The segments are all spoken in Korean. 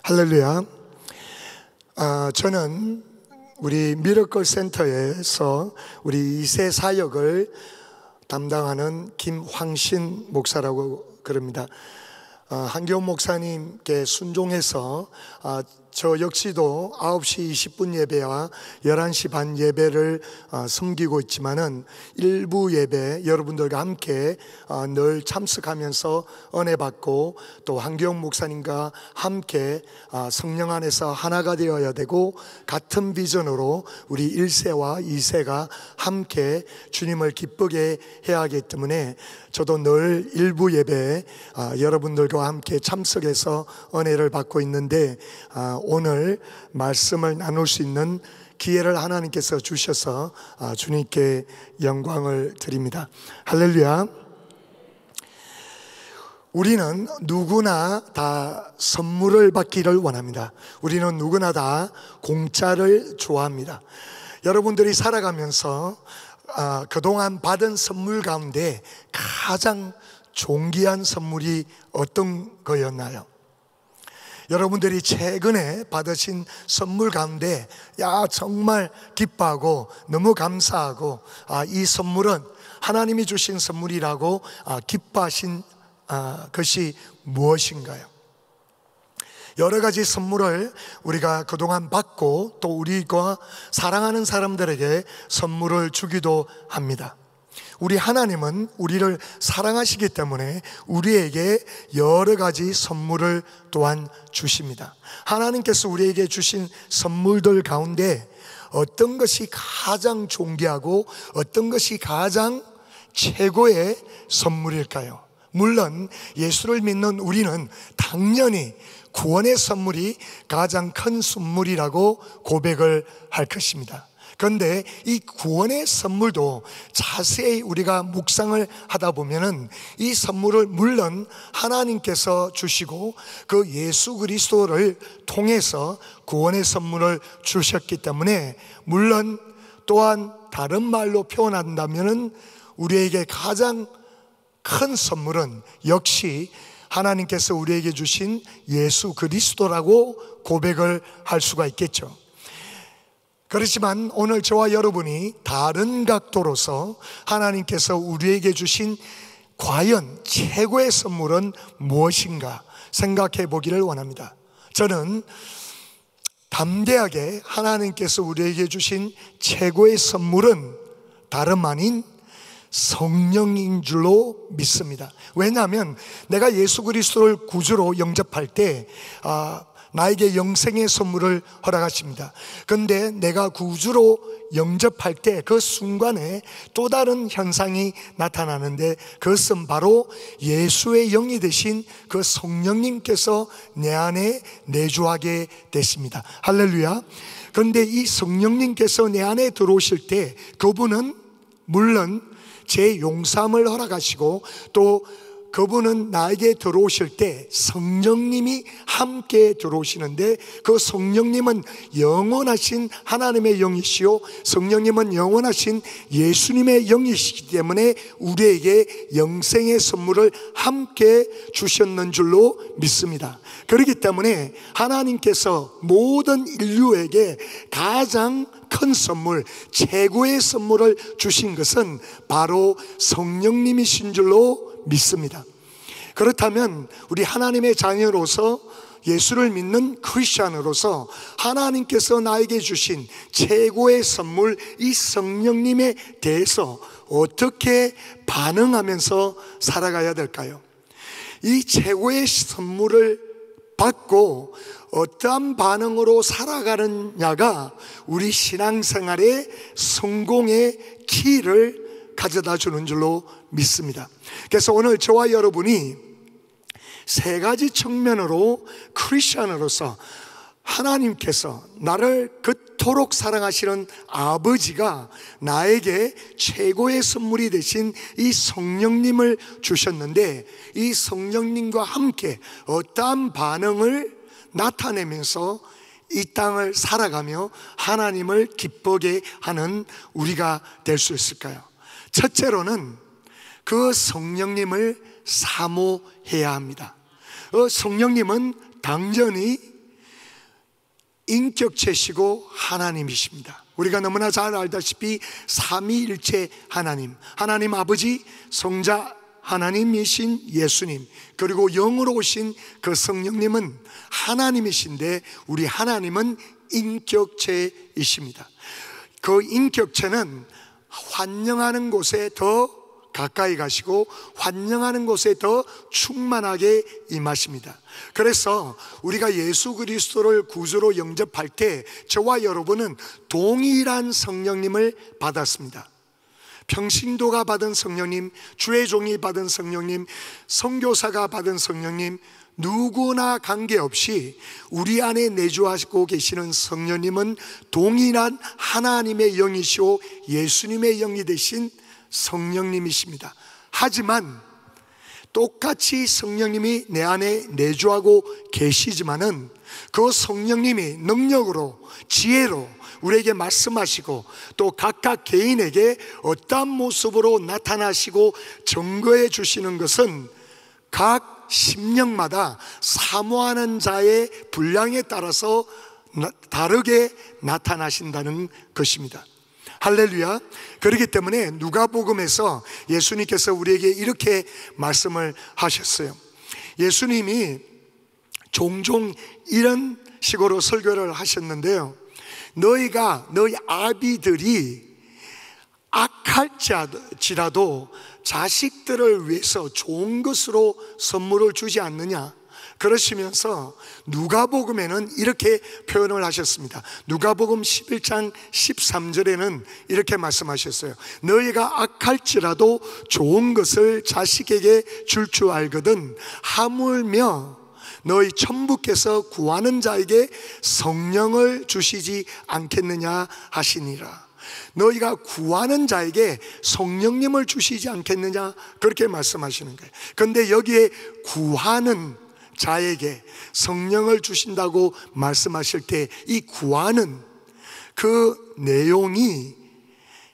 할렐루야. 저는 우리 미러클 센터에서 우리 2세 사역을 담당하는 김황신 목사라고 그럽니다. 한기훈 목사님께 순종해서 저 역시도 9시 20분 예배와 11시 반 예배를 섬기고 있지만은 일부 예배 여러분들과 함께 늘 참석하면서 은혜 받고 또 한기훈 목사님과 함께 성령 안에서 하나가 되어야 되고 같은 비전으로 우리 1세와 2세가 함께 주님을 기쁘게 해야 하기 때문에 저도 늘 일부 예배에 여러분들과 함께 참석해서 은혜를 받고 있는데 오늘 말씀을 나눌 수 있는 기회를 하나님께서 주셔서 주님께 영광을 드립니다. 할렐루야. 우리는 누구나 다 선물을 받기를 원합니다. 우리는 누구나 다 공짜를 좋아합니다. 여러분들이 살아가면서 그동안 받은 선물 가운데 가장 존귀한 선물이 어떤 거였나요? 여러분들이 최근에 받으신 선물 가운데 정말 기뻐하고 너무 감사하고 이 선물은 하나님이 주신 선물이라고 기뻐하신 것이 무엇인가요? 여러 가지 선물을 우리가 그동안 받고 또 우리가 사랑하는 사람들에게 선물을 주기도 합니다. 우리 하나님은 우리를 사랑하시기 때문에 우리에게 여러 가지 선물을 또한 주십니다. 하나님께서 우리에게 주신 선물들 가운데 어떤 것이 가장 존귀하고 어떤 것이 가장 최고의 선물일까요? 물론 예수를 믿는 우리는 당연히 구원의 선물이 가장 큰 선물이라고 고백을 할 것입니다. 그런데 이 구원의 선물도 자세히 우리가 묵상을 하다 보면은 이 선물을 물론 하나님께서 주시고 그 예수 그리스도를 통해서 구원의 선물을 주셨기 때문에 물론 또한 다른 말로 표현한다면은 우리에게 가장 큰 선물은 역시 하나님께서 우리에게 주신 예수 그리스도라고 고백을 할 수가 있겠죠. 그렇지만 오늘 저와 여러분이 다른 각도로서 하나님께서 우리에게 주신 과연 최고의 선물은 무엇인가 생각해 보기를 원합니다. 저는 담대하게 하나님께서 우리에게 주신 최고의 선물은 다름 아닌 성령인 줄로 믿습니다. 왜냐하면 내가 예수 그리스도를 구주로 영접할 때 나에게 영생의 선물을 허락하십니다. 그런데 내가 구주로 영접할 때 그 순간에 또 다른 현상이 나타나는데 그것은 바로 예수의 영이 되신 그 성령님께서 내 안에 내주하게 되십니다. 할렐루야. 그런데 이 성령님께서 내 안에 들어오실 때 그분은 물론 제 용서함을 허락하시고 또 그분은 나에게 들어오실 때 성령님이 함께 들어오시는데 그 성령님은 영원하신 하나님의 영이시요 성령님은 영원하신 예수님의 영이시기 때문에 우리에게 영생의 선물을 함께 주셨는 줄로 믿습니다. 그렇기 때문에 하나님께서 모든 인류에게 가장 큰 선물, 최고의 선물을 주신 것은 바로 성령님이신 줄로 믿습니다. 그렇다면 우리 하나님의 자녀로서 예수를 믿는 크리스찬으로서 하나님께서 나에게 주신 최고의 선물 이 성령님에 대해서 어떻게 반응하면서 살아가야 될까요? 이 최고의 선물을 받고 어떠한 반응으로 살아가느냐가 우리 신앙생활의 성공의 키를 가져다 주는 줄로 믿습니다. 그래서 오늘 저와 여러분이 세 가지 측면으로 크리스천으로서 하나님께서 나를 그토록 사랑하시는 아버지가 나에게 최고의 선물이 되신 이 성령님을 주셨는데 이 성령님과 함께 어떠한 반응을 나타내면서 이 땅을 살아가며 하나님을 기쁘게 하는 우리가 될 수 있을까요? 첫째로는 그 성령님을 사모해야 합니다. 성령님은 당연히 인격체시고 하나님이십니다. 우리가 너무나 잘 알다시피 삼위일체 하나님, 하나님 아버지, 성자 하나님이신 예수님, 그리고 영으로 오신 그 성령님은 하나님이신데 우리 하나님은 인격체이십니다. 그 인격체는 환영하는 곳에 더 가까이 가시고 환영하는 곳에 더 충만하게 임하십니다. 그래서 우리가 예수 그리스도를 구주로 영접할 때 저와 여러분은 동일한 성령님을 받았습니다. 평신도가 받은 성령님, 주의 종이 받은 성령님, 선교사가 받은 성령님, 누구나 관계없이 우리 안에 내주하고 계시는 성령님은 동일한 하나님의 영이시오 예수님의 영이 되신 성령님이십니다. 하지만 똑같이 성령님이 내 안에 내주하고 계시지만은 그 성령님이 능력으로, 지혜로 우리에게 말씀하시고 또 각각 개인에게 어떠한 모습으로 나타나시고 증거해 주시는 것은 각 심령마다 사모하는 자의 분량에 따라서 다르게 나타나신다는 것입니다. 할렐루야. 그렇기 때문에 누가복음에서 예수님께서 우리에게 이렇게 말씀을 하셨어요. 예수님이 종종 이런 식으로 설교를 하셨는데요, 너희 아비들이 악할지라도 자식들을 위해서 좋은 것으로 선물을 주지 않느냐. 그러시면서 누가복음에는 이렇게 표현을 하셨습니다. 누가복음 11장 13절에는 이렇게 말씀하셨어요. 너희가 악할지라도 좋은 것을 자식에게 줄 줄 알거든 하물며 너희 천부께서 구하는 자에게 성령을 주시지 않겠느냐 하시니라. 너희가 구하는 자에게 성령님을 주시지 않겠느냐, 그렇게 말씀하시는 거예요. 그런데 여기에 구하는 자에게 성령을 주신다고 말씀하실 때 이 구하는 그 내용이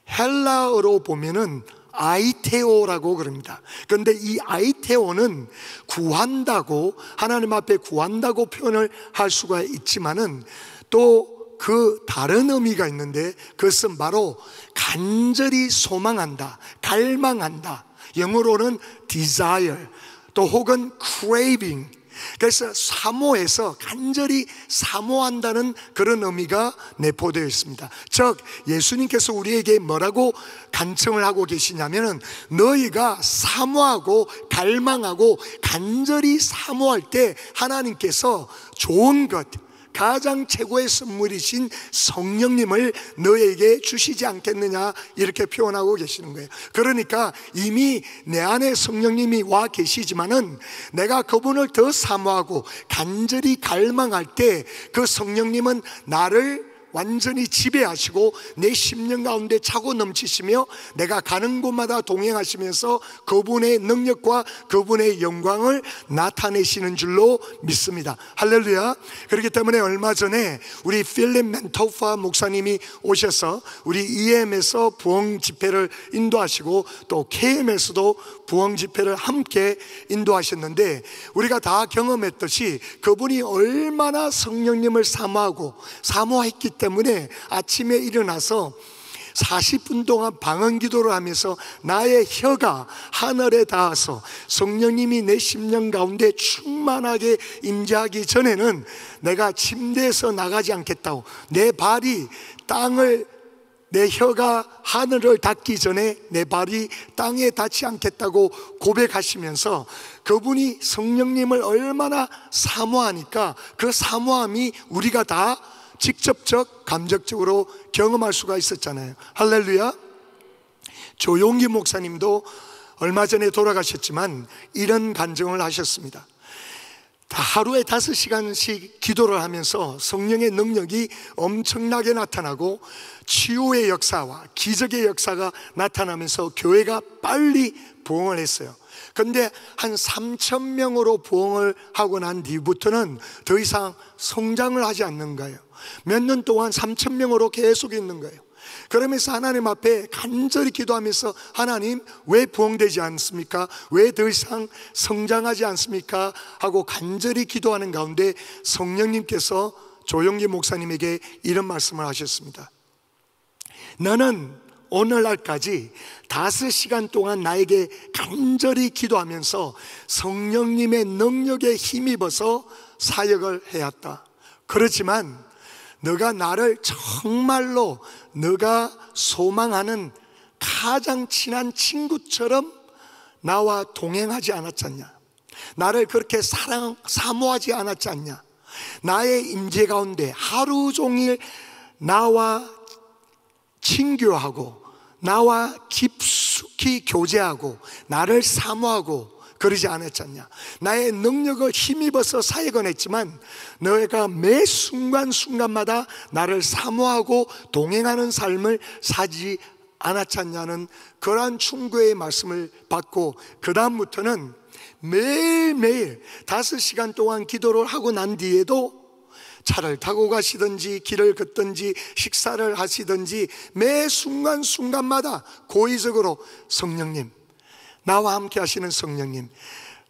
헬라어로 보면은 아이테오라고 그럽니다. 그런데 이 아이테오는 구한다고, 하나님 앞에 구한다고 표현을 할 수가 있지만은 또 그 다른 의미가 있는데 그것은 바로 간절히 소망한다, 갈망한다. 영어로는 desire, 또 혹은 craving. 그래서 사모해서 간절히 사모한다는 그런 의미가 내포되어 있습니다. 즉 예수님께서 우리에게 뭐라고 간청을 하고 계시냐면은 너희가 사모하고 갈망하고 간절히 사모할 때 하나님께서 좋은 것, 가장 최고의 선물이신 성령님을 너에게 주시지 않겠느냐, 이렇게 표현하고 계시는 거예요. 그러니까 이미 내 안에 성령님이 와 계시지만은 내가 그분을 더 사모하고 간절히 갈망할 때 그 성령님은 나를 완전히 지배하시고 내 심령 가운데 차고 넘치시며 내가 가는 곳마다 동행하시면서 그분의 능력과 그분의 영광을 나타내시는 줄로 믿습니다. 할렐루야. 그렇기 때문에 얼마 전에 우리 필립 멘토파 목사님이 오셔서 우리 EM에서 부흥 집회를 인도하시고 또 KM에서도 부흥 집회를 함께 인도하셨는데, 우리가 다 경험했듯이 그분이 얼마나 성령님을 사모했기 때문에 아침에 일어나서 40분 동안 방언 기도를 하면서 나의 혀가 하늘에 닿아서 성령님이 내 심령 가운데 충만하게 임재하기 전에는 내가 침대에서 나가지 않겠다고, 내 발이 땅을, 내 혀가 하늘을 닿기 전에 내 발이 땅에 닿지 않겠다고 고백하시면서 그분이 성령님을 얼마나 사모하니까 그 사모함이 우리가 다 직접적 감정적으로 경험할 수가 있었잖아요. 할렐루야. 조용기 목사님도 얼마 전에 돌아가셨지만 이런 간증을 하셨습니다. 하루에 5시간씩 기도를 하면서 성령의 능력이 엄청나게 나타나고 치유의 역사와 기적의 역사가 나타나면서 교회가 빨리 부흥을 했어요. 그런데 한 3,000명으로 부흥을 하고 난 뒤부터는 더 이상 성장을 하지 않는 거예요. 몇 년 동안 3,000명으로 계속 있는 거예요. 그러면서 하나님 앞에 간절히 기도하면서 하나님 왜 부흥되지 않습니까? 왜 더 이상 성장하지 않습니까? 하고 간절히 기도하는 가운데 성령님께서 조영기 목사님에게 이런 말씀을 하셨습니다. 너는 오늘날까지 5시간 동안 나에게 간절히 기도하면서 성령님의 능력에 힘입어서 사역을 해왔다. 그렇지만 너가 나를 정말로 너가 소망하는 가장 친한 친구처럼 나와 동행하지 않았지 않냐? 나를 그렇게 사모하지 않았지 않냐? 나의 임재 가운데 하루 종일 나와 친교하고 나와 깊숙이 교제하고 나를 사모하고 그러지 않았지 않냐? 나의 능력을 힘입어서 사역은 했지만 너희가 매 순간순간마다 나를 사모하고 동행하는 삶을 사지 않았지 않냐는 그러한 충고의 말씀을 받고, 그 다음부터는 매일매일 5시간 동안 기도를 하고 난 뒤에도 차를 타고 가시든지 길을 걷든지 식사를 하시든지 매 순간순간마다 고의적으로 성령님, 나와 함께 하시는 성령님,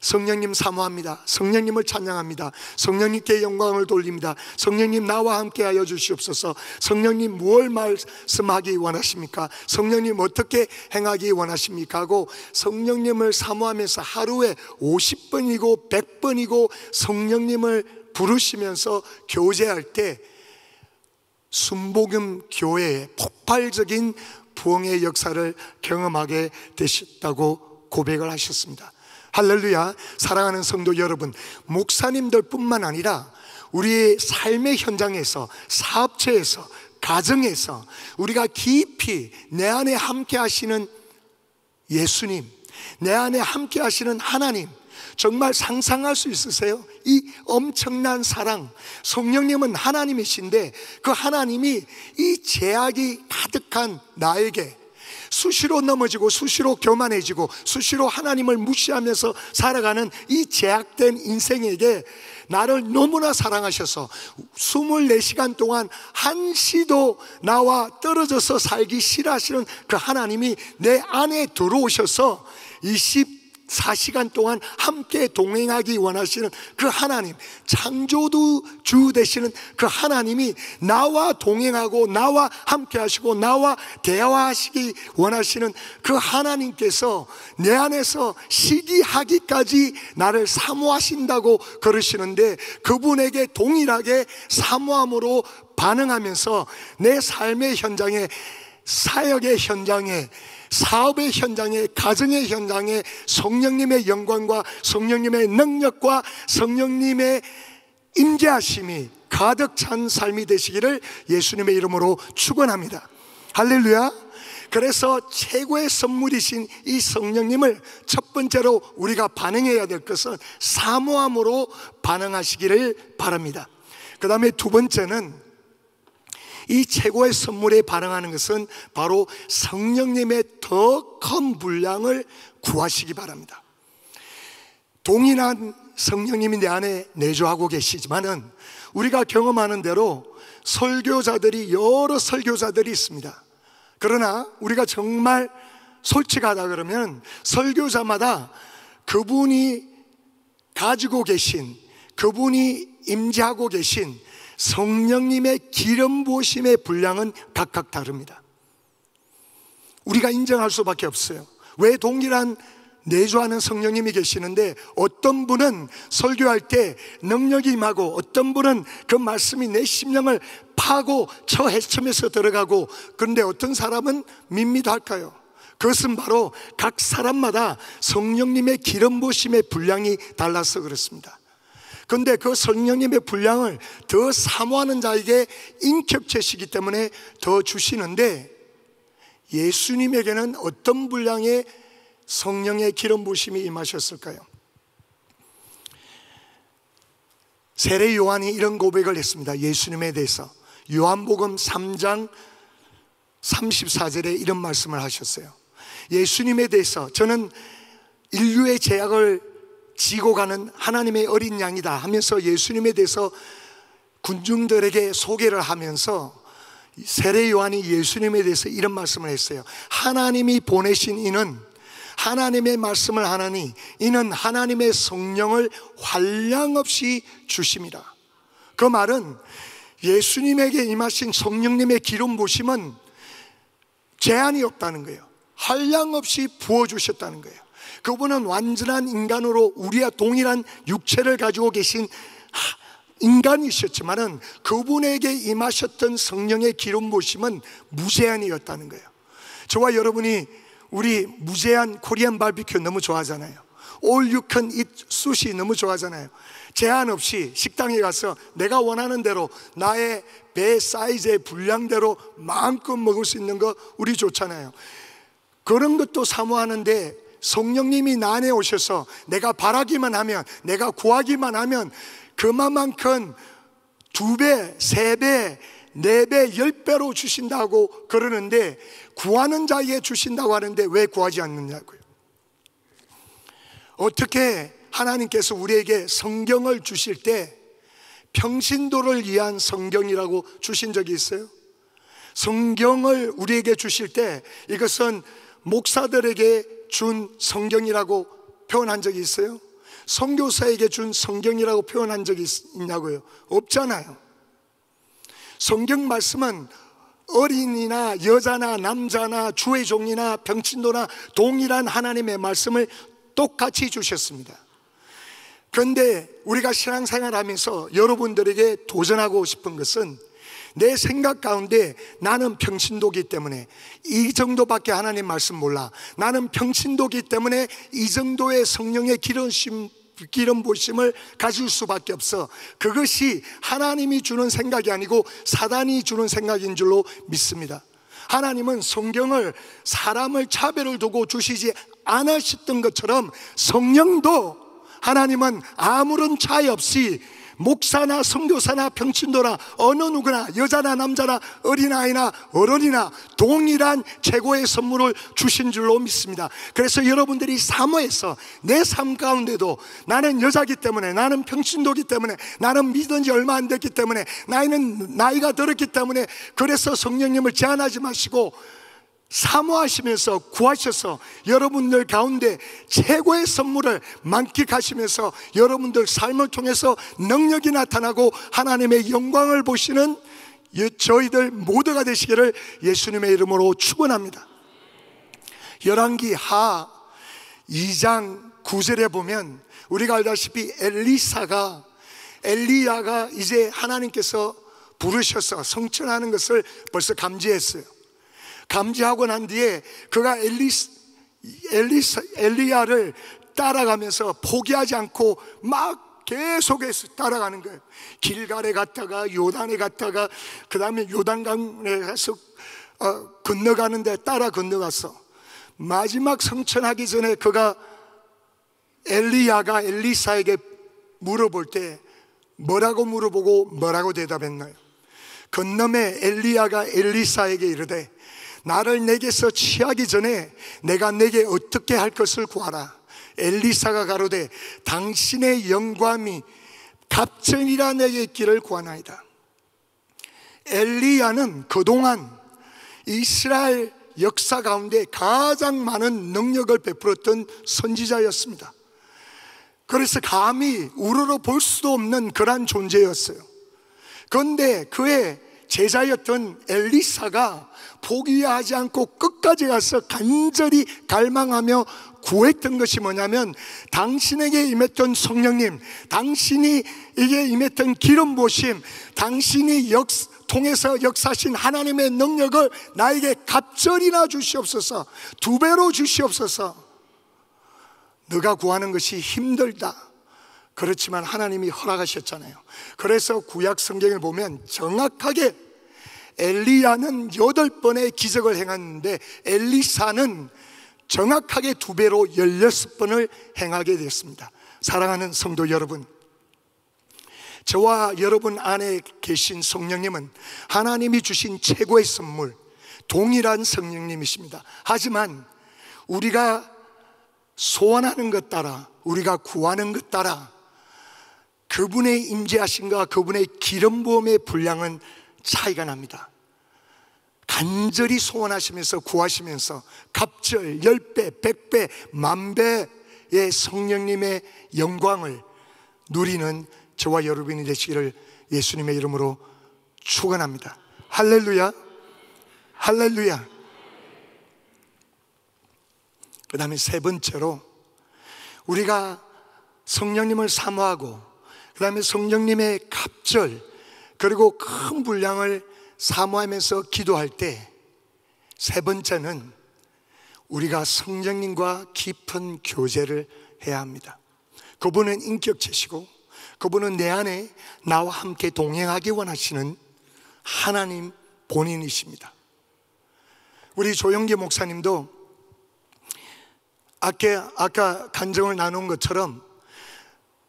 성령님 사모합니다. 성령님을 찬양합니다. 성령님께 영광을 돌립니다. 성령님 나와 함께 하여 주시옵소서. 성령님 무엇을 말씀하기 원하십니까? 성령님 어떻게 행하기 원하십니까? 하고 성령님을 사모하면서 하루에 50번이고 100번이고 성령님을 부르시면서 교제할 때 순복음 교회의 폭발적인 부흥의 역사를 경험하게 되셨다고 고백을 하셨습니다. 할렐루야. 사랑하는 성도 여러분, 목사님들 뿐만 아니라 우리의 삶의 현장에서, 사업체에서, 가정에서 우리가 깊이 내 안에 함께 하시는 예수님, 내 안에 함께 하시는 하나님, 정말 상상할 수 있으세요? 이 엄청난 사랑, 성령님은 하나님이신데 그 하나님이 이 죄악이 가득한 나에게 수시로 넘어지고 수시로 교만해지고 수시로 하나님을 무시하면서 살아가는 이 죄악된 인생에게 나를 너무나 사랑하셔서 24시간 동안 한시도 나와 떨어져서 살기 싫어하시는 그 하나님이 내 안에 들어오셔서 24시간 동안 함께 동행하기 원하시는 그 하나님, 창조주 되시는 그 하나님이 나와 동행하고 나와 함께 하시고 나와 대화하시기 원하시는 그 하나님께서 내 안에서 시기하기까지 나를 사모하신다고 그러시는데, 그분에게 동일하게 사모함으로 반응하면서 내 삶의 현장에, 사역의 현장에, 사업의 현장에, 가정의 현장에 성령님의 영광과 성령님의 능력과 성령님의 임재하심이 가득 찬 삶이 되시기를 예수님의 이름으로 축원합니다. 할렐루야. 그래서 최고의 선물이신 이 성령님을 첫 번째로 우리가 반응해야 될 것은 사모함으로 반응하시기를 바랍니다. 그 다음에 두 번째는 이 최고의 선물에 반응하는 것은 바로 성령님의 더 큰 분량을 구하시기 바랍니다. 동일한 성령님이 내 안에 내주하고 계시지만은 우리가 경험하는 대로 설교자들이, 여러 설교자들이 있습니다. 그러나 우리가 정말 솔직하다 그러면 설교자마다 그분이 가지고 계신, 그분이 임재하고 계신 성령님의 기름 부으심의 분량은 각각 다릅니다. 우리가 인정할 수밖에 없어요. 왜 동일한 내주하는 성령님이 계시는데 어떤 분은 설교할 때 능력이 임하고 어떤 분은 그 말씀이 내 심령을 파고 헤쳐면서 들어가고, 그런데 어떤 사람은 밋밋할까요? 그것은 바로 각 사람마다 성령님의 기름 부으심의 분량이 달라서 그렇습니다. 그런데 그 성령님의 분량을 더 사모하는 자에게 인격체시기 때문에 더 주시는데, 예수님에게는 어떤 분량의 성령의 기름 부으심이 임하셨을까요? 세례 요한이 이런 고백을 했습니다. 예수님에 대해서 요한복음 3장 34절에 이런 말씀을 하셨어요. 예수님에 대해서 저는 인류의 죄악을 지고 가는 하나님의 어린 양이다 하면서 예수님에 대해서 군중들에게 소개를 하면서 세례 요한이 예수님에 대해서 이런 말씀을 했어요. 하나님이 보내신 이는 하나님의 말씀을 하나니 이는 하나님의 성령을 한량없이 주심이라. 그 말은 예수님에게 임하신 성령님의 기름 부으심은 제한이 없다는 거예요. 한량없이 부어주셨다는 거예요. 그분은 완전한 인간으로 우리와 동일한 육체를 가지고 계신 인간이셨지만은 그분에게 임하셨던 성령의 기름 부으심은 무제한이었다는 거예요. 저와 여러분이 우리 무제한 코리안 바비큐 너무 좋아하잖아요. All you can eat 수시 너무 좋아하잖아요. 제한 없이 식당에 가서 내가 원하는 대로 나의 배 사이즈의 분량대로 마음껏 먹을 수 있는 거 우리 좋잖아요. 그런 것도 사모하는데 성령님이 나 안에 오셔서 내가 바라기만 하면, 내가 구하기만 하면 그만큼 2배, 3배, 4배, 10배로 주신다고 그러는데, 구하는 자에게 주신다고 하는데 왜 구하지 않느냐고요. 어떻게 하나님께서 우리에게 성경을 주실 때 평신도를 위한 성경이라고 주신 적이 있어요? 성경을 우리에게 주실 때 이것은 목사들에게 준 성경이라고 표현한 적이 있어요? 선교사에게 준 성경이라고 표현한 적이 있냐고요? 없잖아요. 성경 말씀은 어린이나 여자나 남자나 주의 종이나 병친도나 동일한 하나님의 말씀을 똑같이 주셨습니다. 그런데 우리가 신앙생활 하면서 여러분들에게 도전하고 싶은 것은, 내 생각 가운데 나는 평신도기 때문에 이 정도밖에 하나님 말씀 몰라, 나는 평신도기 때문에 이 정도의 성령의 기름 부으심을 가질 수밖에 없어, 그것이 하나님이 주는 생각이 아니고 사단이 주는 생각인 줄로 믿습니다. 하나님은 성경을 사람을 차별을 두고 주시지 않으셨던 것처럼 성령도 하나님은 아무런 차이 없이 목사나 선교사나 병친도나 어느 누구나, 여자나 남자나 어린아이나 어른이나 동일한 최고의 선물을 주신 줄로 믿습니다. 그래서 여러분들이 사모해서 내 삶 가운데도 나는 여자기 때문에, 나는 병친도기 때문에, 나는 믿은 지 얼마 안 됐기 때문에, 나이가 들었기 때문에, 그래서 성령님을 제한하지 마시고 사모하시면서 구하셔서 여러분들 가운데 최고의 선물을 만끽하시면서 여러분들 삶을 통해서 능력이 나타나고 하나님의 영광을 보시는 저희들 모두가 되시기를 예수님의 이름으로 축원합니다. 열왕기 하 2장 9절에 보면 우리가 알다시피 엘리야가 이제 하나님께서 부르셔서 성천하는 것을 벌써 감지했어요. 감지하고 난 뒤에 그가 엘리야를 따라가면서 포기하지 않고 막 계속해서 따라가는 거예요. 길갈에 갔다가 요단에 갔다가 그 다음에 요단강에 가서 건너가는데 따라 건너갔어. 마지막 성천하기 전에 그가 엘리야가 엘리사에게 물어볼 때 뭐라고 물어보고 뭐라고 대답했나요? 건너매 엘리야가 엘리사에게 이르되 나를 내게서 취하기 전에 내가 내게 어떻게 할 것을 구하라. 엘리사가 가로되 당신의 영광이 갑절이라 내게 있기를 구하나이다. 엘리야는 그동안 이스라엘 역사 가운데 가장 많은 능력을 베풀었던 선지자였습니다. 그래서 감히 우러러 볼 수도 없는 그러한 존재였어요. 그런데 그의 제자였던 엘리사가 포기하지 않고 끝까지 가서 간절히 갈망하며 구했던 것이 뭐냐면, 당신에게 임했던 성령님, 당신이 이게 임했던 기름 부으심, 당신이 통해서 역사하신 하나님의 능력을 나에게 갑절이나 주시옵소서, 2배로 주시옵소서. 너가 구하는 것이 힘들다. 그렇지만 하나님이 허락하셨잖아요. 그래서 구약 성경을 보면 정확하게 엘리야는 8번의 기적을 행했는데 엘리사는 정확하게 2배로 16번을 행하게 되었습니다. 사랑하는 성도 여러분, 저와 여러분 안에 계신 성령님은 하나님이 주신 최고의 선물, 동일한 성령님이십니다. 하지만 우리가 소원하는 것 따라, 우리가 구하는 것 따라 그분의 임재하심과 그분의 기름 부음의 분량은 차이가 납니다. 간절히 소원하시면서 구하시면서 갑절 10배, 100배, 10,000배의 성령님의 영광을 누리는 저와 여러분이 되시기를 예수님의 이름으로 축원합니다. 할렐루야, 할렐루야. 그 다음에 세 번째로 우리가 성령님을 사모하고 그 다음에 성령님의 갑절 그리고 큰 분량을 사모하면서 기도할 때 세 번째는 우리가 성령님과 깊은 교제를 해야 합니다. 그분은 인격체시고 그분은 내 안에 나와 함께 동행하기 원하시는 하나님 본인이십니다. 우리 조영기 목사님도 아까 간증을 나눈 것처럼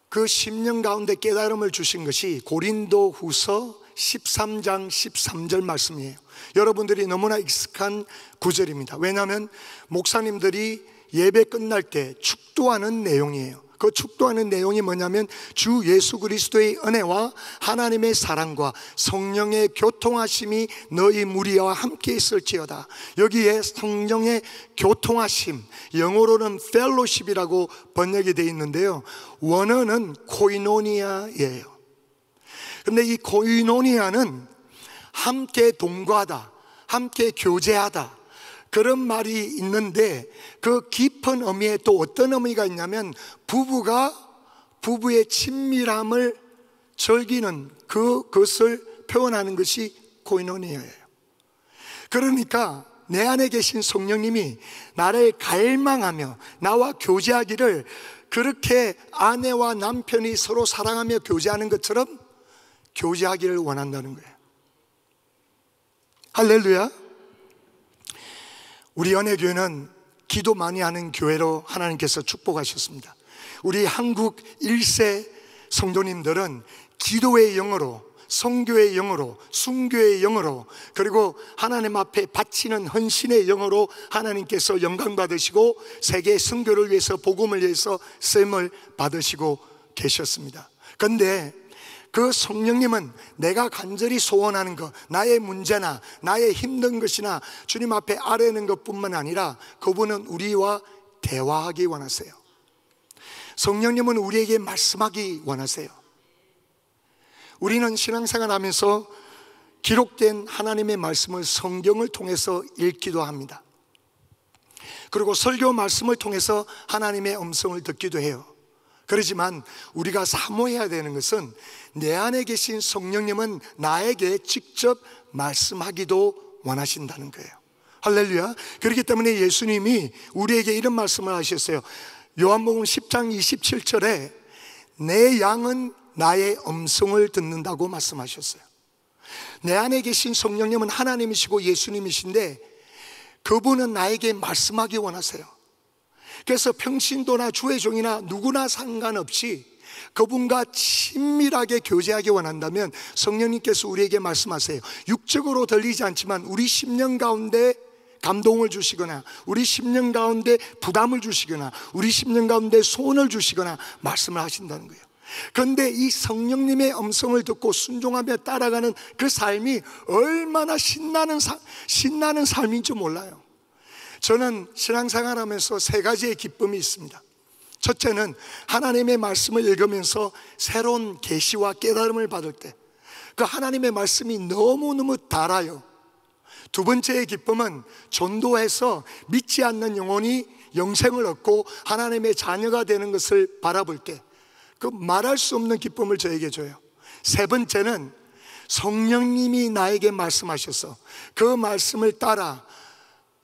그 10년 가운데 깨달음을 주신 것이 고린도 후서 13장 13절 말씀이에요. 여러분들이 너무나 익숙한 구절입니다. 왜냐하면 목사님들이 예배 끝날 때 축도하는 내용이에요. 그 축도하는 내용이 뭐냐면 주 예수 그리스도의 은혜와 하나님의 사랑과 성령의 교통하심이 너희 무리와 함께 있을지어다. 여기에 성령의 교통하심, 영어로는 fellowship이라고 번역이 되어 있는데요, 원어는 코이노니아예요. 근데 이 코이노니아는 함께 동거하다, 함께 교제하다, 그런 말이 있는데 그 깊은 의미에 또 어떤 의미가 있냐면 부부가 부부의 친밀함을 즐기는 그것을 표현하는 것이 코이노니아예요. 그러니까 내 안에 계신 성령님이 나를 갈망하며 나와 교제하기를, 그렇게 아내와 남편이 서로 사랑하며 교제하는 것처럼 교제하기를 원한다는 거예요. 할렐루야. 우리 연회교회는 기도 많이 하는 교회로 하나님께서 축복하셨습니다. 우리 한국 1세 성도님들은 기도의 영으로, 성교의 영으로, 순교의 영으로, 그리고 하나님 앞에 바치는 헌신의 영으로 하나님께서 영광 받으시고 세계 선교를 위해서, 복음을 위해서 쓰임을 받으시고 계셨습니다. 그런데 그 성령님은 내가 간절히 소원하는 것, 나의 문제나 나의 힘든 것이나 주님 앞에 아뢰는 것뿐만 아니라 그분은 우리와 대화하기 원하세요. 성령님은 우리에게 말씀하기 원하세요. 우리는 신앙생활 하면서 기록된 하나님의 말씀을 성경을 통해서 읽기도 합니다. 그리고 설교 말씀을 통해서 하나님의 음성을 듣기도 해요. 그렇지만 우리가 사모해야 되는 것은 내 안에 계신 성령님은 나에게 직접 말씀하기도 원하신다는 거예요. 할렐루야. 그렇기 때문에 예수님이 우리에게 이런 말씀을 하셨어요. 요한복음 10장 27절에 내 양은 나의 음성을 듣는다고 말씀하셨어요. 내 안에 계신 성령님은 하나님이시고 예수님이신데 그분은 나에게 말씀하기 원하세요. 그래서 평신도나 주의 종이나 누구나 상관없이 그분과 친밀하게 교제하기 원한다면 성령님께서 우리에게 말씀하세요. 육적으로 들리지 않지만 우리 심령 가운데 감동을 주시거나 우리 심령 가운데 부담을 주시거나 우리 심령 가운데 소원을 주시거나 말씀을 하신다는 거예요. 그런데 이 성령님의 음성을 듣고 순종하며 따라가는 그 삶이 얼마나 신나는 삶인지 몰라요. 저는 신앙생활하면서 세 가지의 기쁨이 있습니다. 첫째는 하나님의 말씀을 읽으면서 새로운 계시와 깨달음을 받을 때 그 하나님의 말씀이 너무너무 달아요. 두 번째의 기쁨은 전도해서 믿지 않는 영혼이 영생을 얻고 하나님의 자녀가 되는 것을 바라볼 때 그 말할 수 없는 기쁨을 저에게 줘요. 세 번째는 성령님이 나에게 말씀하셔서 그 말씀을 따라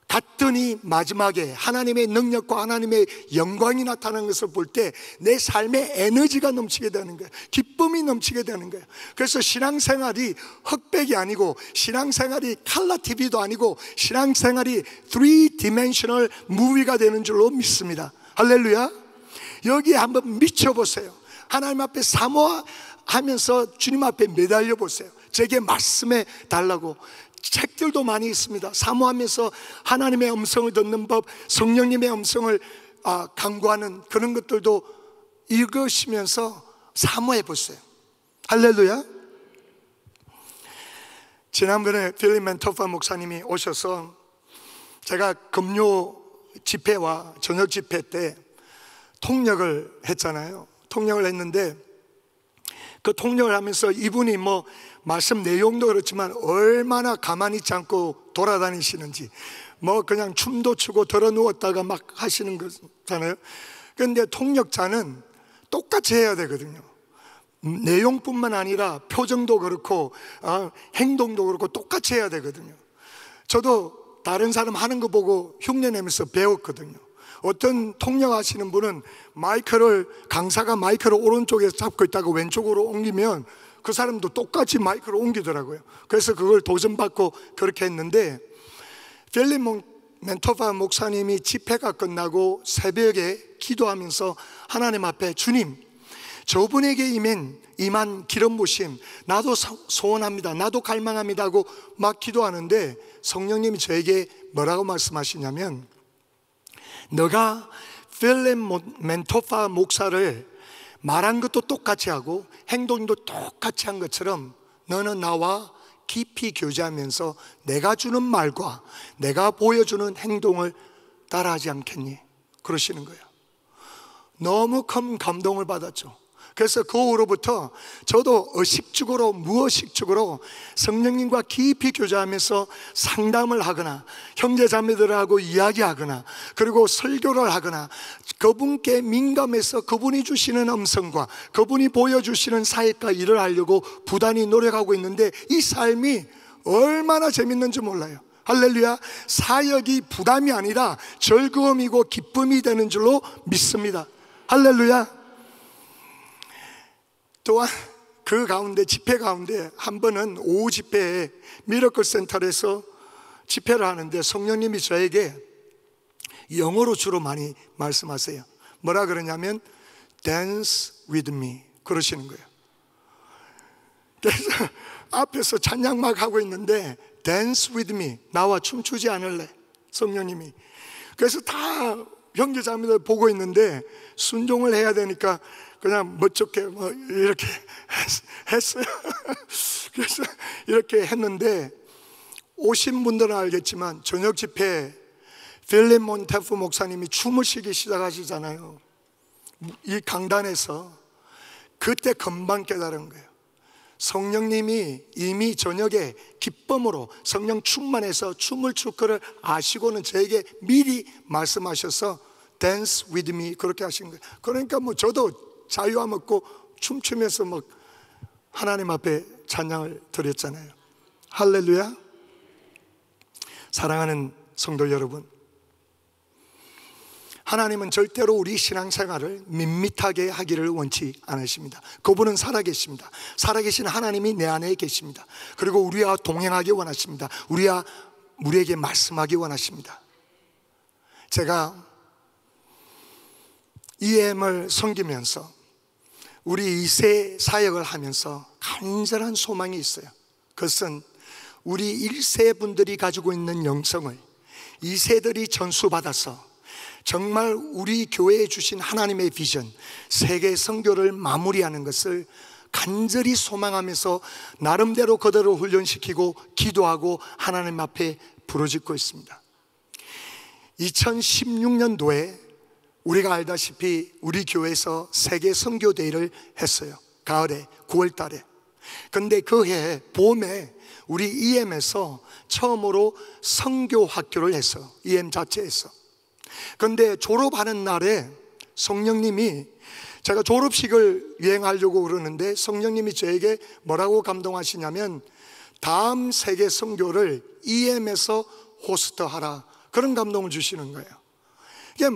갔더니 마지막에 하나님의 능력과 하나님의 영광이 나타나는 것을 볼 때 내 삶에 에너지가 넘치게 되는 거예요. 기쁨이 넘치게 되는 거예요. 그래서 신앙생활이 흑백이 아니고 신앙생활이 컬러 TV도 아니고 신앙생활이 3디멘셔널 무비가 되는 줄로 믿습니다. 할렐루야. 여기에 한번 미쳐보세요. 하나님 앞에 사모하면서 주님 앞에 매달려 보세요. 제게 말씀해 달라고. 책들도 많이 있습니다. 사모하면서 하나님의 음성을 듣는 법, 성령님의 음성을 강구하는 그런 것들도 읽으시면서 사모해 보세요. 할렐루야. 지난번에 필립 멘토파 목사님이 오셔서 제가 금요 집회와 저녁 집회 때 통역을 했잖아요. 통역을 했는데 그 통역을 하면서 이분이 뭐 말씀 내용도 그렇지만 얼마나 가만히 있지 않고 돌아다니시는지, 뭐 그냥 춤도 추고 들어 누웠다가 막 하시는 거잖아요. 그런데 통역자는 똑같이 해야 되거든요. 내용뿐만 아니라 표정도 그렇고 행동도 그렇고 똑같이 해야 되거든요. 저도 다른 사람 하는 거 보고 흉내내면서 배웠거든요. 어떤 통역하시는 분은 강사가 마이크를 오른쪽에서 잡고 있다가 왼쪽으로 옮기면 그 사람도 똑같이 마이크를 옮기더라고요. 그래서 그걸 도전받고 그렇게 했는데, 필립 멘토파 목사님이 집회가 끝나고 새벽에 기도하면서 하나님 앞에, 주님, 저분에게 임한 기름 부심 나도 소원합니다, 나도 갈망합니다 하고 막 기도하는데, 성령님이 저에게 뭐라고 말씀하시냐면, 너가 필립 멘토파 목사를 말한 것도 똑같이 하고 행동도 똑같이 한 것처럼 너는 나와 깊이 교제하면서 내가 주는 말과 내가 보여주는 행동을 따라하지 않겠니? 그러시는 거예요. 너무 큰 감동을 받았죠. 그래서 그 후로부터 저도 의식적으로 무의식적으로 성령님과 깊이 교제하면서 상담을 하거나 형제자매들하고 이야기하거나 그리고 설교를 하거나 그분께 민감해서 그분이 주시는 음성과 그분이 보여주시는 사역과 일을 하려고 부단히 노력하고 있는데, 이 삶이 얼마나 재밌는지 몰라요. 할렐루야. 사역이 부담이 아니라 즐거움이고 기쁨이 되는 줄로 믿습니다. 할렐루야. 또한 그 가운데, 집회 가운데 한 번은 오후 집회에 미러클 센터에서 집회를 하는데 성령님이 저에게 영어로 주로 많이 말씀하세요. 뭐라 그러냐면 Dance with me 그러시는 거예요. 그래서 앞에서 찬양 막 하고 있는데 Dance with me, 나와 춤추지 않을래? 성령님이. 그래서 다 형제자매들 보고 있는데 순종을 해야 되니까 그냥 멋쩍게 뭐 이렇게 했어요. 그래서 이렇게 했는데, 오신 분들은 알겠지만 저녁 집회에 필립 멘토파 목사님이 춤을 추기 시작하시잖아요, 이 강단에서. 그때 금방 깨달은 거예요. 성령님이 이미 저녁에 기쁨으로 성령 충만해서 춤을 출 거를 아시고는 저에게 미리 말씀하셔서 Dance with me 그렇게 하신 거예요. 그러니까 뭐 저도 자유함 얻고 춤추면서 막 하나님 앞에 찬양을 드렸잖아요. 할렐루야. 사랑하는 성도 여러분, 하나님은 절대로 우리 신앙생활을 밋밋하게 하기를 원치 않으십니다. 그분은 살아계십니다. 살아계신 하나님이 내 안에 계십니다. 그리고 우리와 동행하기 원하십니다. 우리에게 말씀하기 원하십니다. 제가 EM을 섬기면서 우리 2세 사역을 하면서 간절한 소망이 있어요. 그것은 우리 1세 분들이 가지고 있는 영성을 2세들이 전수받아서 정말 우리 교회에 주신 하나님의 비전, 세계 선교를 마무리하는 것을 간절히 소망하면서 나름대로 그대로 훈련시키고 기도하고 하나님 앞에 부르짖고 있습니다. 2016년도에 우리가 알다시피 우리 교회에서 세계 선교대회를 했어요. 가을에 9월 달에. 근데 그 해 봄에 우리 EM에서 처음으로 선교학교를 했어요. EM 자체에서. 근데 졸업하는 날에 성령님이, 제가 졸업식을 여행하려고 그러는데 성령님이 저에게 뭐라고 감동하시냐면 다음 세계 선교를 EM에서 호스트하라, 그런 감동을 주시는 거예요. 이게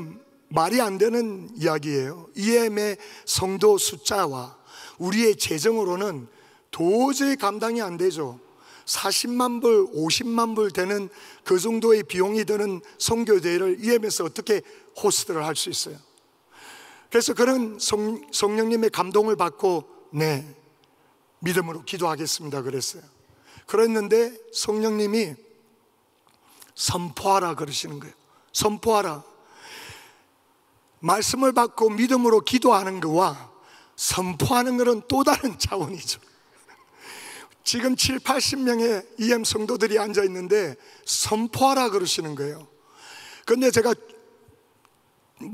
말이 안 되는 이야기예요. EM의 성도 숫자와 우리의 재정으로는 도저히 감당이 안 되죠. 40만 불, 50만 불 되는 그 정도의 비용이 드는 선교대회를 EM에서 어떻게 호스트를 할 수 있어요? 그래서 그런 성령님의 감동을 받고 네, 믿음으로 기도하겠습니다 그랬어요. 그랬는데 성령님이 선포하라 그러시는 거예요. 선포하라. 말씀을 받고 믿음으로 기도하는 것과 선포하는 것은 또 다른 차원이죠. 지금 7, 80명의 EM 성도들이 앉아 있는데 선포하라 그러시는 거예요. 그런데 제가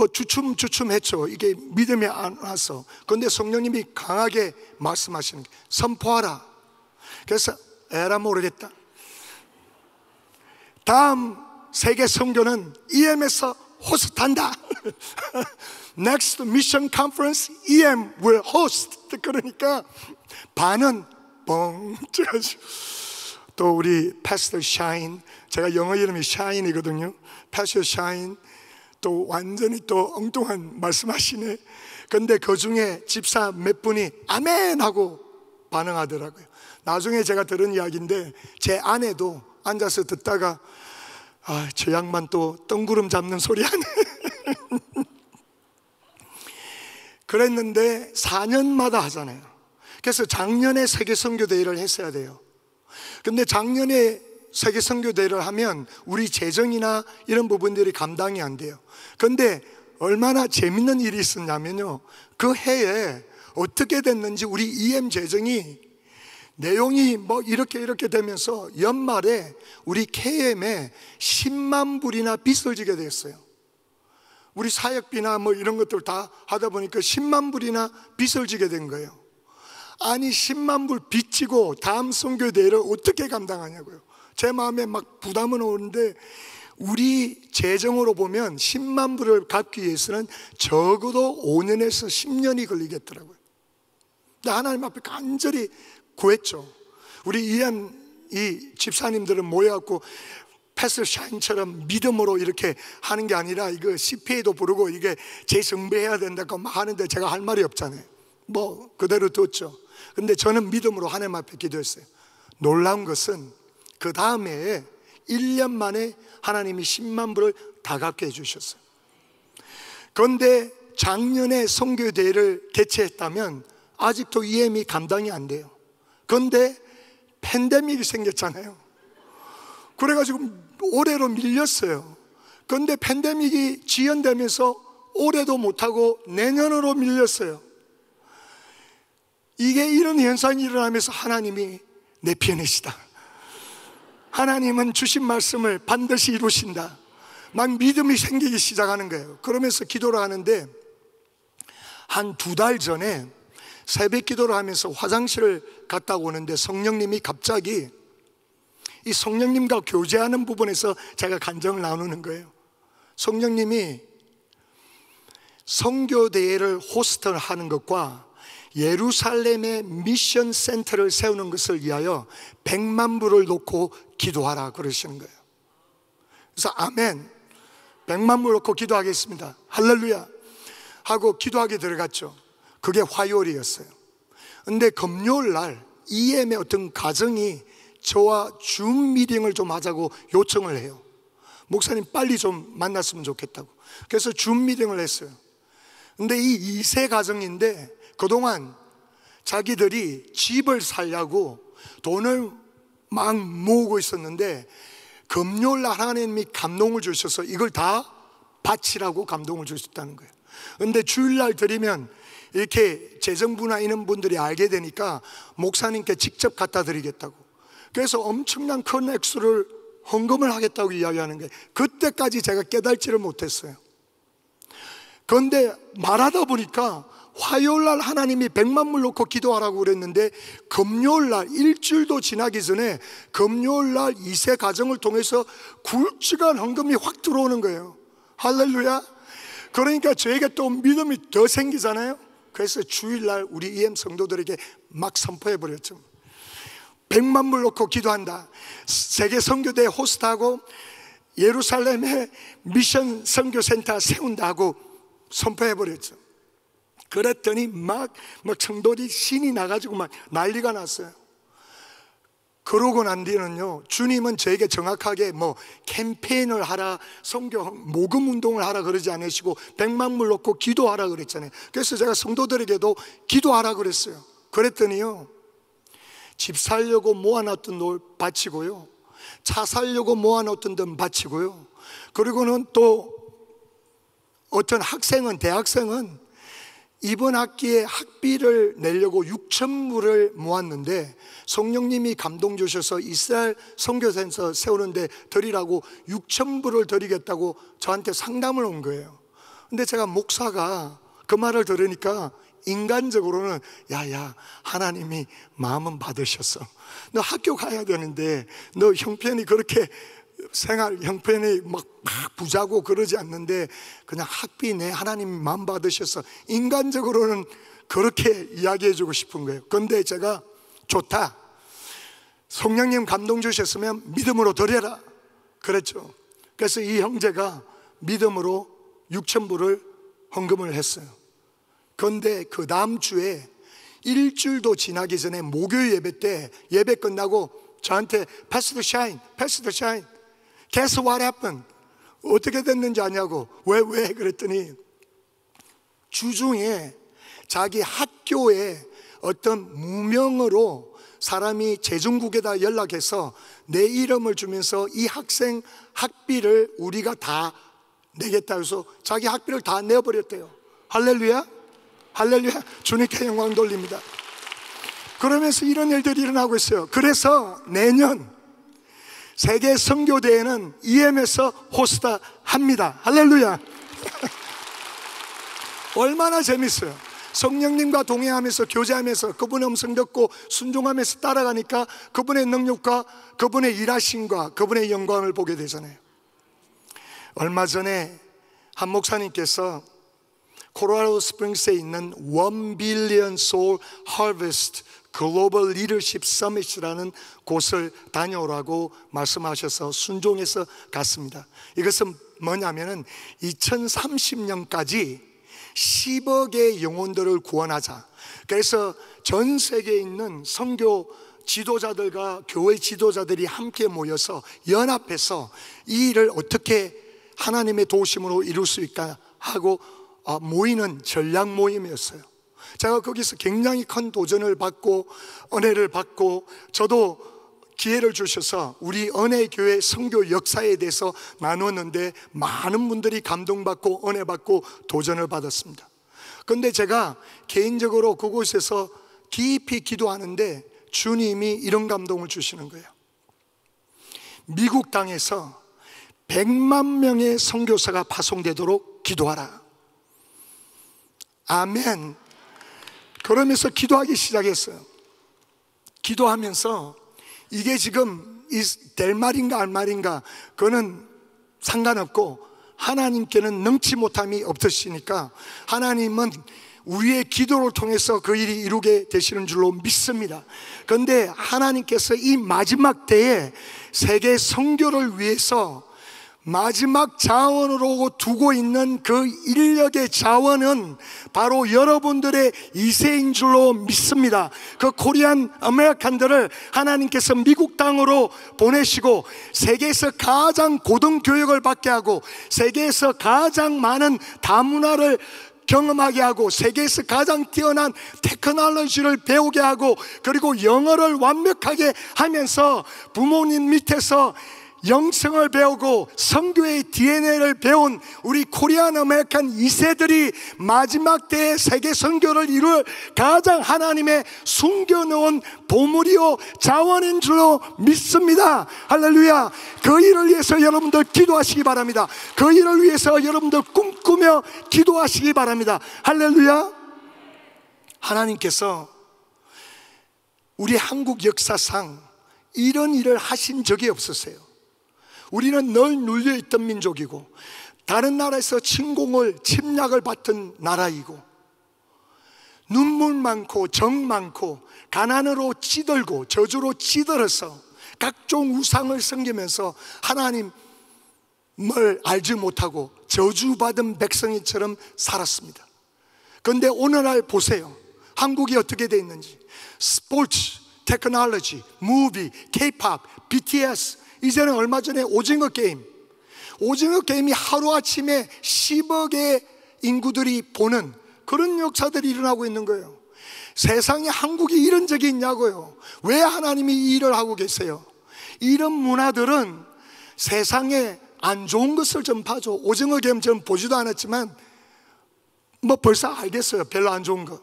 뭐 주춤주춤했죠. 이게 믿음이 안 와서. 그런데 성령님이 강하게 말씀하시는 게 선포하라. 그래서 에라 모르겠다. 다음 세계 선교는 EM에서 호스트한다. Next Mission Conference EM will host. 그러니까 반은 뻥 쪄가지고, 또 우리 패스터 샤인, 제가 영어 이름이 샤인이거든요. 패스터 샤인 또 완전히 또 엉뚱한 말씀하시네. 근데 그 중에 집사 몇 분이 아멘 하고 반응하더라고요. 나중에 제가 들은 이야기인데 제 아내도 앉아서 듣다가 저 양반 또 뜬구름 잡는 소리 하네. 그랬는데 4년마다 하잖아요. 그래서 작년에 세계 선교 대회를 했어야 돼요. 근데 작년에 세계 선교 대회를 하면 우리 재정이나 이런 부분들이 감당이 안 돼요. 그런데 얼마나 재밌는 일이 있었냐면요, 그 해에 어떻게 됐는지 우리 EM 재정이 내용이 뭐 이렇게 되면서 연말에 우리 KM에 10만 불이나 빚을 지게 됐어요. 우리 사역비나 뭐 이런 것들 다 하다 보니까 10만 불이나 빚을 지게 된 거예요. 아니 10만 불 빚지고 다음 선교 대회를 어떻게 감당하냐고요. 제 마음에 막 부담은 오는데 우리 재정으로 보면 10만 불을 갚기 위해서는 적어도 5년에서 10년이 걸리겠더라고요. 근데 하나님 앞에 간절히 구했죠. 우리 EM 이 집사님들은 모여갖고 패스터 샤인처럼 믿음으로 이렇게 하는 게 아니라 이거 CPA도 부르고 이게 재성배해야 된다고 막 하는데 제가 할 말이 없잖아요. 뭐 그대로 뒀죠. 근데 저는 믿음으로 하나님 앞에 기도했어요. 놀라운 것은 그 다음에 1년 만에 하나님이 10만 불을 다 갚게 해주셨어요. 그런데 작년에 선교대회를 개최했다면 아직도 EM이 감당이 안 돼요. 그런데 팬데믹이 생겼잖아요. 그래가지고 올해로 밀렸어요. 그런데 팬데믹이 지연되면서 올해도 못하고 내년으로 밀렸어요. 이게 이런 현상이 일어나면서 하나님이 내 편이시다. 하나님은 주신 말씀을 반드시 이루신다. 막 믿음이 생기기 시작하는 거예요. 그러면서 기도를 하는데 한 2달 전에 새벽 기도를 하면서 화장실을 갔다 오는데 성령님이 갑자기 이 성령님과 교제하는 부분에서 제가 간정을 나누는 거예요. 성령님이 선교대회를 호스트하는 것과 예루살렘에 미션 센터를 세우는 것을 위하여 100만 불을 놓고 기도하라 그러시는 거예요. 그래서 아멘, 100만 불 놓고 기도하겠습니다, 할렐루야 하고 기도하게 들어갔죠. 그게 화요일이었어요. 근데 금요일 날 EM의 어떤 가정이 저와 줌 미팅을 좀 하자고 요청을 해요. 목사님 빨리 좀 만났으면 좋겠다고. 그래서 줌 미팅을 했어요. 근데 이 2세 가정인데 그동안 자기들이 집을 살려고 돈을 막 모으고 있었는데 금요일 날 하나님이 감동을 주셔서 이걸 다 바치라고 감동을 주셨다는 거예요. 근데 주일날 드리면 이렇게 재정부나 이런 분들이 알게 되니까 목사님께 직접 갖다 드리겠다고. 그래서 엄청난 큰 액수를 헌금을 하겠다고 이야기하는 거예요. 그때까지 제가 깨달지를 못했어요. 그런데 말하다 보니까 화요일날 하나님이 100만 불 놓고 기도하라고 그랬는데 금요일날 일주일도 지나기 전에 금요일날 2세 가정을 통해서 굵직한 헌금이 확 들어오는 거예요. 할렐루야. 그러니까 저에게 또 믿음이 더 생기잖아요. 그래서 주일날 우리 EM 성도들에게 막 선포해버렸죠. 100만 불 놓고 기도한다. 세계 선교대회 호스트하고 예루살렘에 미션 선교센터 세운다고 선포해버렸죠. 그랬더니 막 성도들이 신이 나가지고 막 난리가 났어요. 그러고 난 뒤는요, 주님은 저에게 정확하게 뭐 캠페인을 하라, 선교 모금 운동을 하라 그러지 않으시고 100만 불 놓고 기도하라 그랬잖아요. 그래서 제가 성도들에게도 기도하라 그랬어요. 그랬더니요, 집 살려고 모아놨던 돈 바치고요, 차 살려고 모아놓던 돈 바치고요, 그리고는 또 어떤 학생은, 대학생은 이번 학기에 학비를 내려고 6,000불을 모았는데 성령님이 감동 주셔서 이스라엘 선교센터 세우는데 드리라고 6,000불을 드리겠다고 저한테 상담을 온 거예요. 근데 제가 목사가 그 말을 들으니까 인간적으로는 야야, 하나님이 마음은 받으셨어. 너 학교 가야 되는데 너 형편이 그렇게 형편이 막 부자고 그러지 않는데 그냥 학비 내 하나님이 마음 받으셔서, 인간적으로는 그렇게 이야기해 주고 싶은 거예요. 그런데 제가 좋다, 성령님 감동 주셨으면 믿음으로 드려라 그랬죠. 그래서 이 형제가 믿음으로 6,000불을 헌금을 했어요. 그런데 그 다음 주에 일주일도 지나기 전에 목요일 예배 때, 예배 끝나고 저한테 Pastor Shine, Pastor Shine, guess what happened? 어떻게 됐는지 아냐고. 왜? 그랬더니 주중에 자기 학교에 어떤 무명으로 사람이 재정국에다 연락해서 내 이름을 주면서 이 학생 학비를 우리가 다 내겠다 해서 자기 학비를 다 내버렸대요. 할렐루야, 할렐루야. 주님께 영광 돌립니다. 그러면서 이런 일들이 일어나고 있어요. 그래서 내년 세계 선교대회는 EM에서 호스트 합니다. 할렐루야. 얼마나 재밌어요. 성령님과 동행하면서 교제하면서 그분의 음성 듣고 순종하면서 따라가니까 그분의 능력과 그분의 일하심과 그분의 영광을 보게 되잖아요. 얼마 전에 한 목사님께서 콜로라도 스프링스에 있는 1 billion soul harvest 글로벌 리더십 서밋이라는 곳을 다녀오라고 말씀하셔서 순종해서 갔습니다. 이것은 뭐냐면은 2030년까지 10억의 영혼들을 구원하자. 그래서 전 세계에 있는 선교 지도자들과 교회 지도자들이 함께 모여서 연합해서 이 일을 어떻게 하나님의 도우심으로 이룰 수 있을까 하고 모이는 전략 모임이었어요. 제가 거기서 굉장히 큰 도전을 받고 은혜를 받고, 저도 기회를 주셔서 우리 은혜교회 선교 역사에 대해서 나눴는데 많은 분들이 감동받고 은혜받고 도전을 받았습니다. 그런데 제가 개인적으로 그곳에서 깊이 기도하는데 주님이 이런 감동을 주시는 거예요. 미국 땅에서 100만 명의 선교사가 파송되도록 기도하라. 아멘. 그러면서 기도하기 시작했어요. 기도하면서 이게 지금 될 말인가 알 말인가 그거는 상관없고, 하나님께는 능치 못함이 없으시니까 하나님은 우리의 기도를 통해서 그 일이 이루게 되시는 줄로 믿습니다. 그런데 하나님께서 이 마지막 때에 세계 선교를 위해서 마지막 자원으로 두고 있는 그 인력의 자원은 바로 여러분들의 2세인 줄로 믿습니다. 그 코리안 아메리칸들을 하나님께서 미국 땅으로 보내시고 세계에서 가장 고등교육을 받게 하고 세계에서 가장 많은 다문화를 경험하게 하고 세계에서 가장 뛰어난 테크놀로지를 배우게 하고, 그리고 영어를 완벽하게 하면서 부모님 밑에서 영성을 배우고 선교의 DNA를 배운 우리 코리안 아메리칸 2세들이 마지막 때의 세계 선교를 이룰 가장 하나님의 숨겨놓은 보물이요 자원인 줄로 믿습니다. 할렐루야. 그 일을 위해서 여러분들 기도하시기 바랍니다. 그 일을 위해서 여러분들 꿈꾸며 기도하시기 바랍니다. 할렐루야. 하나님께서 우리 한국 역사상 이런 일을 하신 적이 없었어요. 우리는 늘 눌려있던 민족이고 다른 나라에서 침략을 받던 나라이고 눈물 많고 정 많고 가난으로 찌들고 저주로 찌들어서 각종 우상을 섬기면서 하나님을 알지 못하고 저주받은 백성이처럼 살았습니다. 그런데 오늘날 보세요. 한국이 어떻게 돼 있는지. 스포츠, 테크놀로지, 무비, K-pop, BTS, 이제는 얼마 전에 오징어 게임이 하루아침에 10억의 인구들이 보는 그런 역사들이 일어나고 있는 거예요. 세상에 한국이 이런 적이 있냐고요. 왜 하나님이 이 일을 하고 계세요? 이런 문화들은 세상에 안 좋은 것을 전파하죠. 오징어 게임 전 보지도 않았지만 뭐 벌써 알겠어요. 별로 안 좋은 거.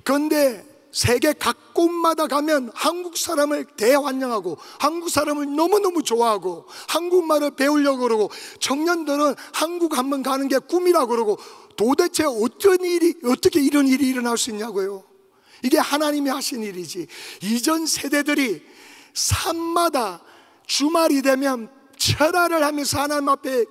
그런데 세계 각 곳마다 가면 한국 사람을 대환영하고 한국 사람을 너무너무 좋아하고 한국말을 배우려고 그러고, 청년들은 한국 한번 가는 게 꿈이라고 그러고, 도대체 어떻게 이런 일이 일어날 수 있냐고요. 이게 하나님이 하신 일이지. 이전 세대들이 산마다 주말이 되면 철야를 하면서 하나님 앞에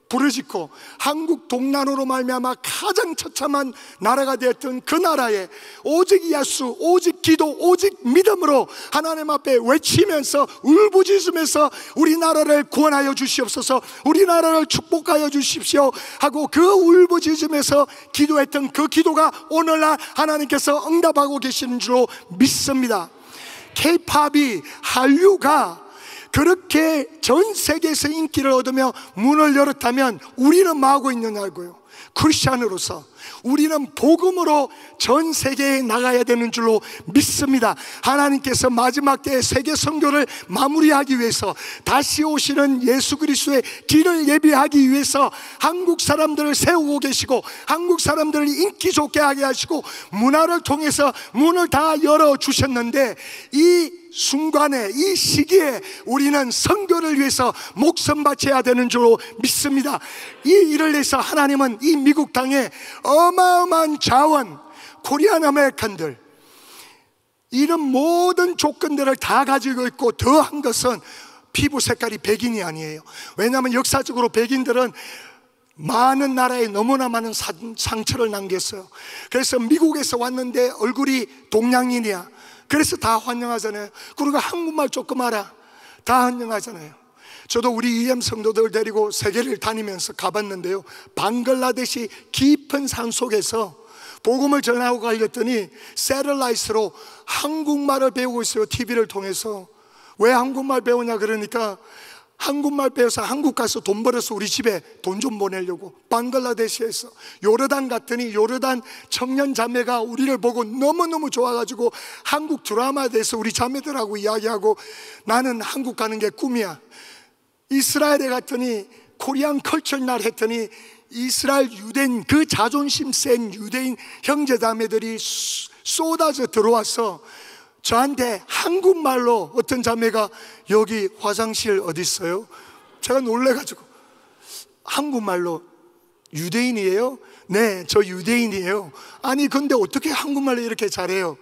부르짖고, 한국 동란으로 말미암아 가장 처참한 나라가 되었던 그 나라에 오직 예수, 오직 기도, 오직 믿음으로 하나님 앞에 외치면서 울부짖으면서 우리나라를 구원하여 주시옵소서, 우리나라를 축복하여 주십시오 하고 그 울부짖으면서 기도했던 그 기도가 오늘날 하나님께서 응답하고 계시는 줄로 믿습니다. K-팝이, 한류가 그렇게 전 세계에서 인기를 얻으며 문을 열었다면 우리는 뭐 하고 있느냐고요. 크리스찬으로서 우리는 복음으로 전 세계에 나가야 되는 줄로 믿습니다. 하나님께서 마지막 때에 세계 선교를 마무리하기 위해서, 다시 오시는 예수 그리스도의 길을 예비하기 위해서 한국 사람들을 세우고 계시고, 한국 사람들을 인기 좋게 하게 하시고 문화를 통해서 문을 다 열어주셨는데, 이 순간에, 이 시기에 우리는 선교를 위해서 목숨 바쳐야 되는 줄로 믿습니다. 이 일을 위해서 하나님은 이 미국 땅에 어마어마한 자원, 코리안 아메리칸들, 이런 모든 조건들을 다 가지고 있고, 더한 것은 피부 색깔이 백인이 아니에요. 왜냐하면 역사적으로 백인들은 많은 나라에 너무나 많은 상처를 남겼어요. 그래서 미국에서 왔는데 얼굴이 동양인이야, 그래서 다 환영하잖아요. 그리고 한국말 조금 알아, 다 환영하잖아요. 저도 우리 EM 성도들 데리고 세계를 다니면서 가봤는데요, 방글라데시 깊은 산 속에서 복음을 전하고 가려더니 새틀라이트로 한국말을 배우고 있어요. TV를 통해서. 왜 한국말 배우냐 그러니까, 한국말 배워서 한국 가서 돈 벌어서 우리 집에 돈 좀 보내려고. 방글라데시에서 요르단 갔더니 요르단 청년 자매가 우리를 보고 너무너무 좋아가지고 한국 드라마에 대해서 우리 자매들하고 이야기하고, 나는 한국 가는 게 꿈이야. 이스라엘에 갔더니 코리안 컬처 날 했더니 이스라엘 유대인, 그 자존심 센 유대인 형제자매들이 쏟아져 들어와서 저한테 한국말로, 어떤 자매가 여기 화장실 어디 있어요? 제가 놀래가지고 한국말로, 유대인이에요? 네, 저 유대인이에요. 아니 근데 어떻게 한국말로 이렇게 잘해요?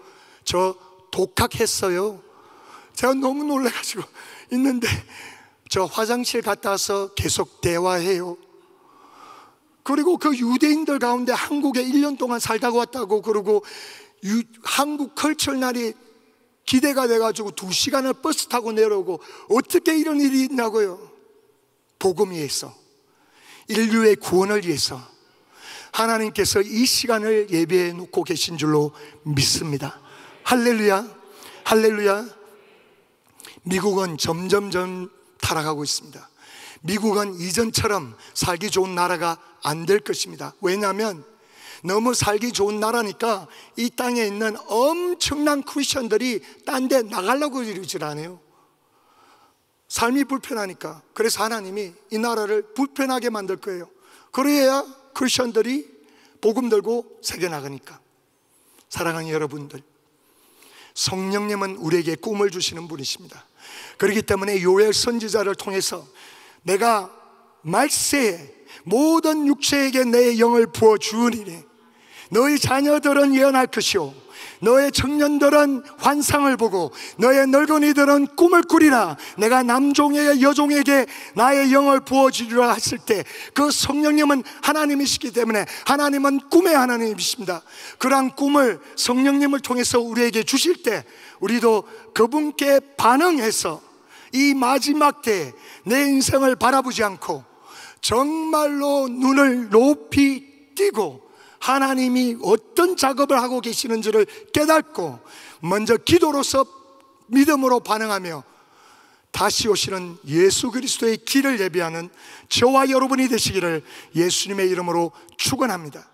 저 독학했어요. 제가 너무 놀래가지고 있는데, 저 화장실 갔다 와서 계속 대화해요. 그리고 그 유대인들 가운데 한국에 1년 동안 살다가 왔다고 그러고, 한국 컬처 날이 기대가 돼가지고 2시간을 버스 타고 내려오고. 어떻게 이런 일이 있냐고요. 복음 위해서, 인류의 구원을 위해서 하나님께서 이 시간을 예배해 놓고 계신 줄로 믿습니다. 할렐루야, 할렐루야. 미국은 점점점 타락하고 있습니다. 미국은 이전처럼 살기 좋은 나라가 안 될 것입니다. 왜냐하면 너무 살기 좋은 나라니까 이 땅에 있는 엄청난 크리스천들이 딴 데 나가려고 이러질 않아요. 삶이 불편하니까. 그래서 하나님이 이 나라를 불편하게 만들 거예요. 그래야 크리스천들이 복음 들고 세계 나가니까. 사랑하는 여러분들, 성령님은 우리에게 꿈을 주시는 분이십니다. 그렇기 때문에 요엘 선지자를 통해서 내가 말세에 모든 육체에게 내 영을 부어주으리니 너희 자녀들은 예언할 것이요 너의 청년들은 환상을 보고 너의 늙은이들은 꿈을 꾸리라. 내가 남종에게 여종에게 나의 영을 부어주리라 했을 때 그 성령님은 하나님이시기 때문에 하나님은 꿈의 하나님이십니다. 그러한 꿈을 성령님을 통해서 우리에게 주실 때 우리도 그분께 반응해서 이 마지막 때에 내 인생을 바라보지 않고 정말로 눈을 높이 띄고 하나님이 어떤 작업을 하고 계시는지를 깨닫고 먼저 기도로서 믿음으로 반응하며 다시 오시는 예수 그리스도의 길을 예비하는 저와 여러분이 되시기를 예수님의 이름으로 축원합니다.